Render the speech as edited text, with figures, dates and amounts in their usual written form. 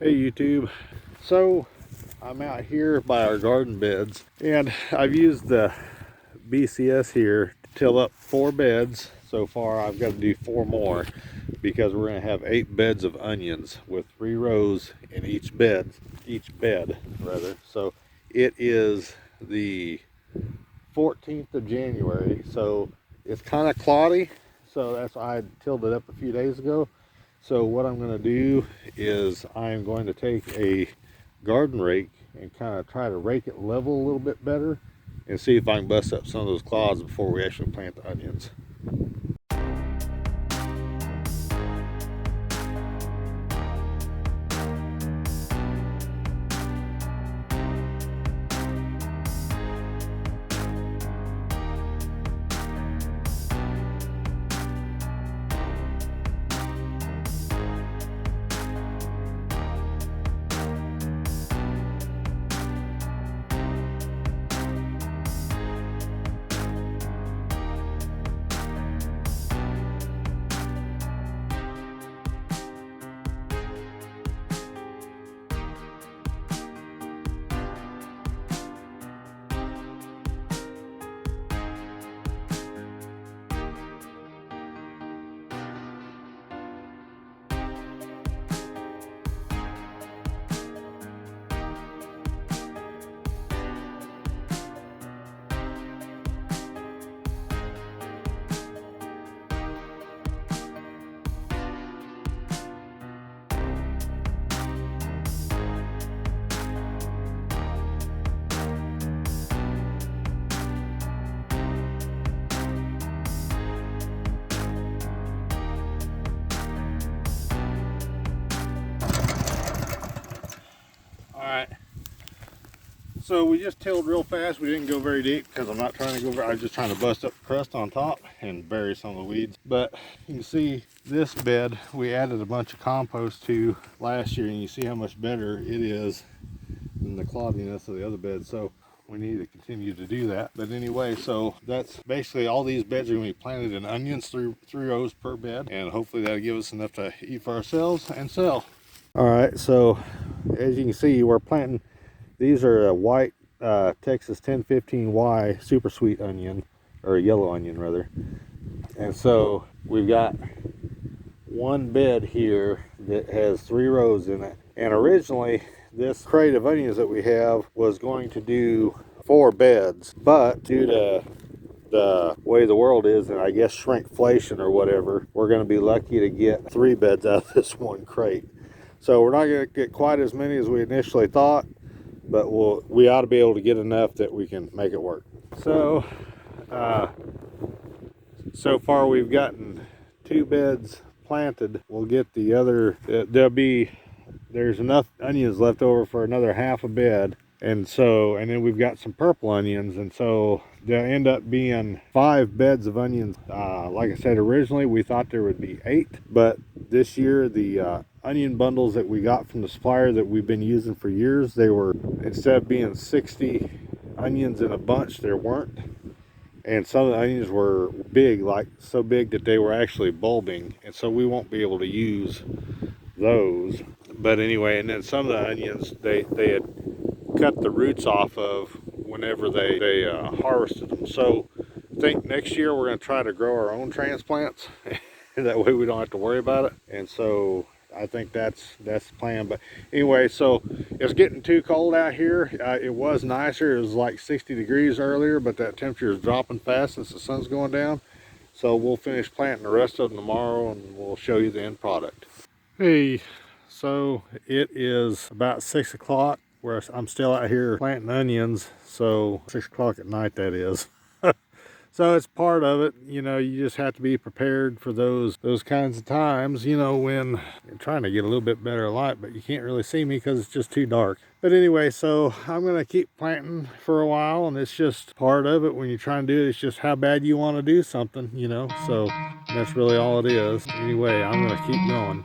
Hey YouTube. So I'm out here by our garden beds and I've used the BCS here to till up 4 beds so far. I've got to do 4 more because we're going to have 8 beds of onions with 3 rows in each bed rather. So it is the 14th of January, so it's kind of cloudy, so that's why I tilled it up a few days ago. So what I'm going to do is I'm going to take a garden rake and kind of try to rake it level a little bit better and see if I can bust up some of those clods before we actually plant the onions. Alright, so we just tilled real fast. We didn't go very deep because I'm not trying to go I was just trying to bust up the crust on top and bury some of the weeds. But you can see this bed we added a bunch of compost to last year, and you see how much better it is than the cloddiness of the other bed. So we need to continue to do that. But anyway, so that's basically all these beds are going to be planted in onions, 3 rows per bed, and hopefully that'll give us enough to eat for ourselves and sell. All right, so as you can see, we're planting, these are a white Texas 1015Y super sweet onion, or a yellow onion rather. And so we've got one bed here that has 3 rows in it. And originally this crate of onions that we have was going to do 4 beds, but due to the way the world is, and I guess shrinkflation or whatever, we're going to be lucky to get 3 beds out of this one crate. So we're not going to get quite as many as we initially thought, but we ought to be able to get enough that we can make it work. So so far we've gotten 2 beds planted. We'll get the other, there's enough onions left over for another half a bed. And then we've got some purple onions, and so there'll end up being 5 beds of onions. Like I said, originally we thought there would be 8, but this year the onion bundles that we got from the supplier that we've been using for years, they were, instead of being 60 onions in a bunch, there weren't. And some of the onions were big, like so big that they were actually bulbing, and so we won't be able to use those. But anyway, and then some of the onions they had cut the roots off of whenever they harvested them. So I think next year we're going to try to grow our own transplants. That way we don't have to worry about it. And so I think that's the plan. But anyway, so it's getting too cold out here. It was nicer. It was like 60 degrees earlier, but that temperature is dropping fast since the sun's going down. So we'll finish planting the rest of them tomorrow, and we'll show you the end product. Hey, so it is about 6 o'clock. Where I'm still out here planting onions, so 6 o'clock at night, that is. So it's part of it, you know. You just have to be prepared for those kinds of times, you know, when you're trying to get a little bit better light, but you can't really see me because it's just too dark. But anyway, so I'm going to keep planting for a while, and it's just part of it when you're trying to do it. It's just how bad you want to do something, you know, so that's really all it is. Anyway, I'm going to keep going.